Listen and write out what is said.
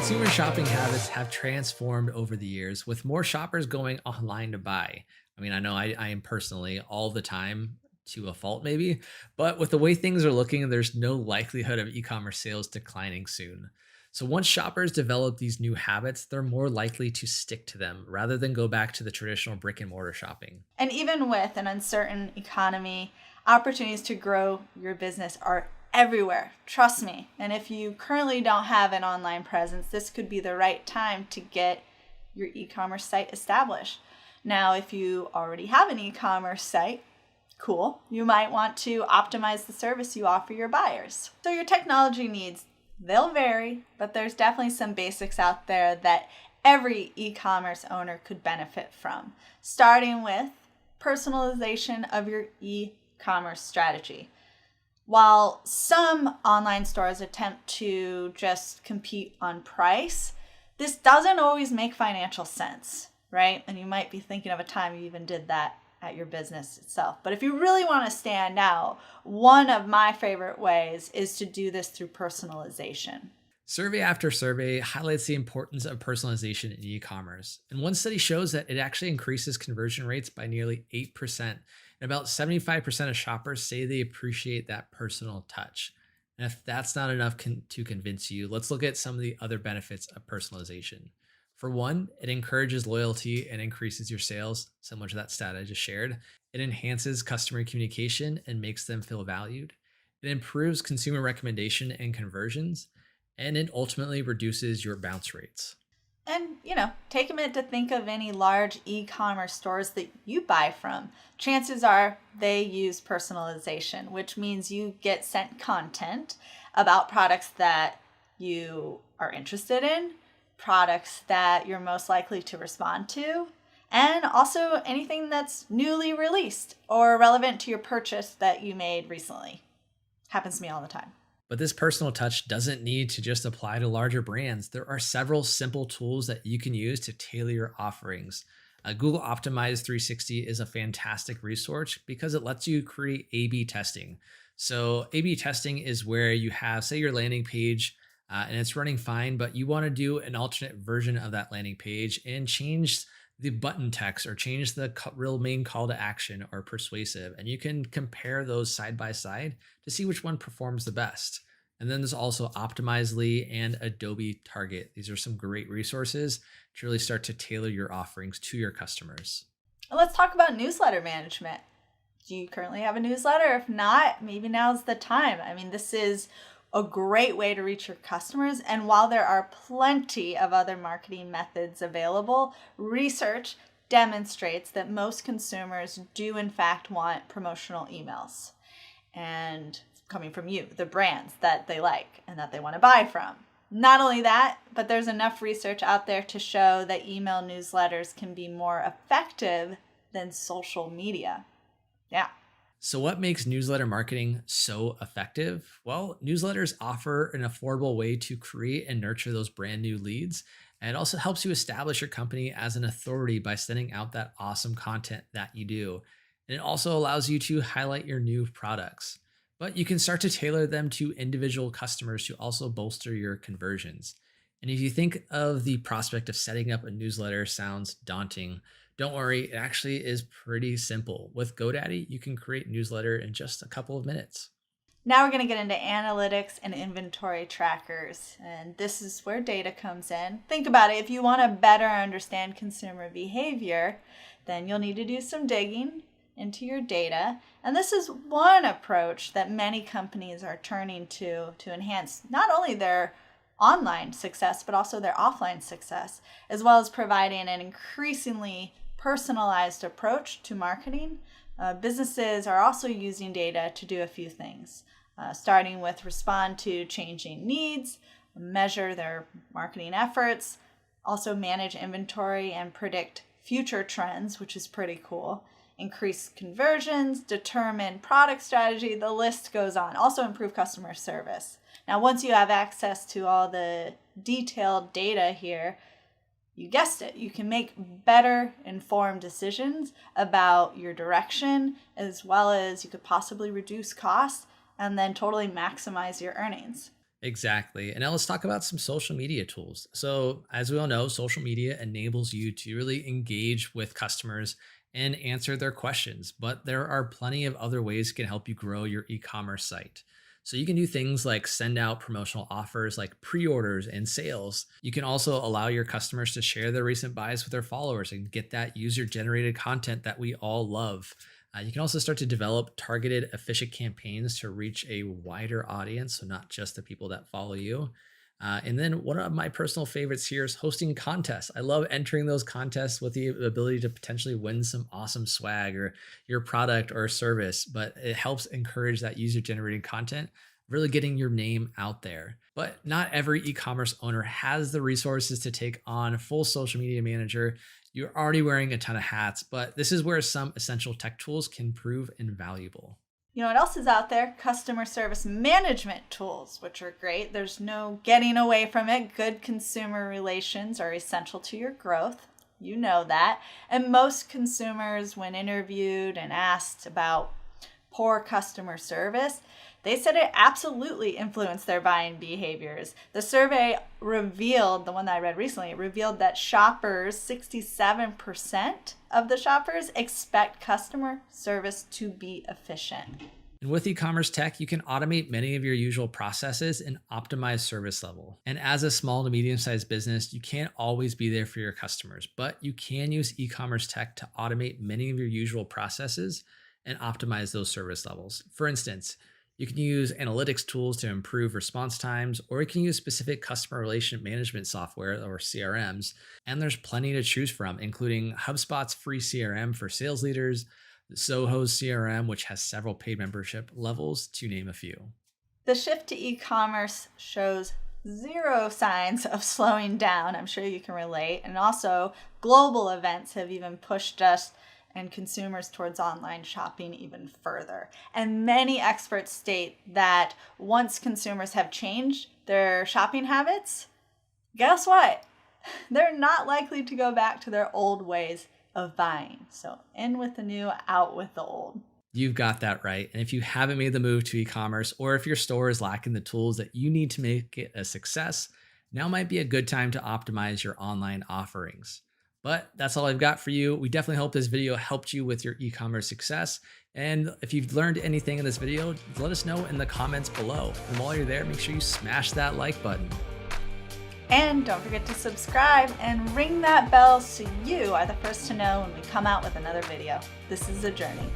Consumer shopping habits have transformed over the years with more shoppers going online to buy. I mean, I know I am personally all the time to a fault, maybe, but with the way things are looking, there's no likelihood of e commerce sales declining soon. So once shoppers develop these new habits, they're more likely to stick to them rather than go back to the traditional brick and mortar shopping. And even with an uncertain economy, opportunities to grow your business are everywhere. Trust me. And if you currently don't have an online presence, this could be the right time to get your e-commerce site established. Now, if you already have an e-commerce site, cool. You might want to optimize the service you offer your buyers. So your technology needs, they'll vary, but there's definitely some basics out there that every e-commerce owner could benefit from, starting with personalization of your e-commerce strategy. While some online stores attempt to just compete on price, this doesn't always make financial sense, right? And you might be thinking of a time you even did that at your business itself. But if you really want to stand out, one of my favorite ways is to do this through personalization. Survey after survey highlights the importance of personalization in e-commerce. And one study shows that it actually increases conversion rates by nearly 8%. And about 75% of shoppers say they appreciate that personal touch. And if that's not enough to convince you, let's look at some of the other benefits of personalization. For one, it encourages loyalty and increases your sales, similar to that stat I just shared. It enhances customer communication and makes them feel valued. It improves consumer recommendation and conversions, and it ultimately reduces your bounce rates. And, take a minute to think of any large e-commerce stores that you buy from. Chances are they use personalization, which means you get sent content about products that you are interested in, products that you're most likely to respond to, and also anything that's newly released or relevant to your purchase that you made recently. Happens to me all the time. But this personal touch doesn't need to just apply to larger brands. There are several simple tools that you can use to tailor your offerings. Google Optimize 360 is a fantastic resource because it lets you create A/B testing. So A/B testing is where you have, say, your landing page and it's running fine, but you want to do an alternate version of that landing page and change the button text or change the real main call to action or persuasive. And you can compare those side by side to see which one performs the best. And then there's also Optimizely and Adobe Target. These are some great resources to really start to tailor your offerings to your customers. And let's talk about newsletter management. Do you currently have a newsletter? If not, maybe now's the time. I mean, this is a great way to reach your customers. And while there are plenty of other marketing methods available, research demonstrates that most consumers do in fact want promotional emails. And coming from you, the brands that they like and that they want to buy from. Not only that, but there's enough research out there to show that email newsletters can be more effective than social media. Yeah. So, what makes newsletter marketing so effective? Well, newsletters offer an affordable way to create and nurture those brand new leads. And it also helps you establish your company as an authority by sending out that awesome content that you do. And it also allows you to highlight your new products. But you can start to tailor them to individual customers to also bolster your conversions. And if you think of the prospect of setting up a newsletter sounds daunting, don't worry, it actually is pretty simple. With GoDaddy, you can create newsletter in just a couple of minutes. Now we're going to get into analytics and inventory trackers. And this is where data comes in. Think about it. If you want to better understand consumer behavior, then you'll need to do some digging into your data. And this is one approach that many companies are turning to enhance not only their online success, but also their offline success, as well as providing an increasingly personalized approach to marketing. Businesses are also using data to do a few things, starting with respond to changing needs, measure their marketing efforts, also manage inventory and predict future trends, which is pretty cool, increase conversions, determine product strategy, the list goes on. Also improve customer service. Now, once you have access to all the detailed data here, you guessed it, you can make better informed decisions about your direction, as well as you could possibly reduce costs and then totally maximize your earnings. Exactly. And now let's talk about some social media tools. So, as we all know, social media enables you to really engage with customers and answer their questions. But there are plenty of other ways that can help you grow your e commerce site. So, you can do things like send out promotional offers like pre orders and sales. You can also allow your customers to share their recent buys with their followers and get that user generated content that we all love. You can also start to develop targeted, efficient campaigns to reach a wider audience, so not just the people that follow you. And then one of my personal favorites here is hosting contests. I love entering those contests with the ability to potentially win some awesome swag or your product or service, but it helps encourage that user generated content, really getting your name out there. But not every e commerce owner has the resources to take on a full social media manager. You're already wearing a ton of hats, but this is where some essential tech tools can prove invaluable. You know what else is out there? Customer service management tools, which are great. There's no getting away from it. Good consumer relations are essential to your growth. You know that. And most consumers, when interviewed and asked about poor customer service, they said it absolutely influenced their buying behaviors. The survey revealed, the one that I read recently, revealed that shoppers, 67% of the shoppers expect customer service to be efficient. And with e-commerce tech, you can automate many of your usual processes and optimize service level. And as a small to medium-sized business, you can't always be there for your customers, but you can use e-commerce tech to automate many of your usual processes and optimize those service levels. For instance, you can use analytics tools to improve response times, or you can use specific customer relation management software or CRMs. And there's plenty to choose from, including HubSpot's free CRM for sales leaders, Soho's CRM, which has several paid membership levels, to name a few. The shift to e-commerce shows zero signs of slowing down. I'm sure you can relate. And also, global events have even pushed us and consumers towards online shopping even further. And many experts state that once consumers have changed their shopping habits, guess what? They're not likely to go back to their old ways of buying. So in with the new, out with the old. You've got that right. And if you haven't made the move to e-commerce, or if your store is lacking the tools that you need to make it a success, now might be a good time to optimize your online offerings. But that's all I've got for you. We definitely hope this video helped you with your e-commerce success. And if you've learned anything in this video, let us know in the comments below. And while you're there, make sure you smash that like button. And don't forget to subscribe and ring that bell so you are the first to know when we come out with another video. This is a journey.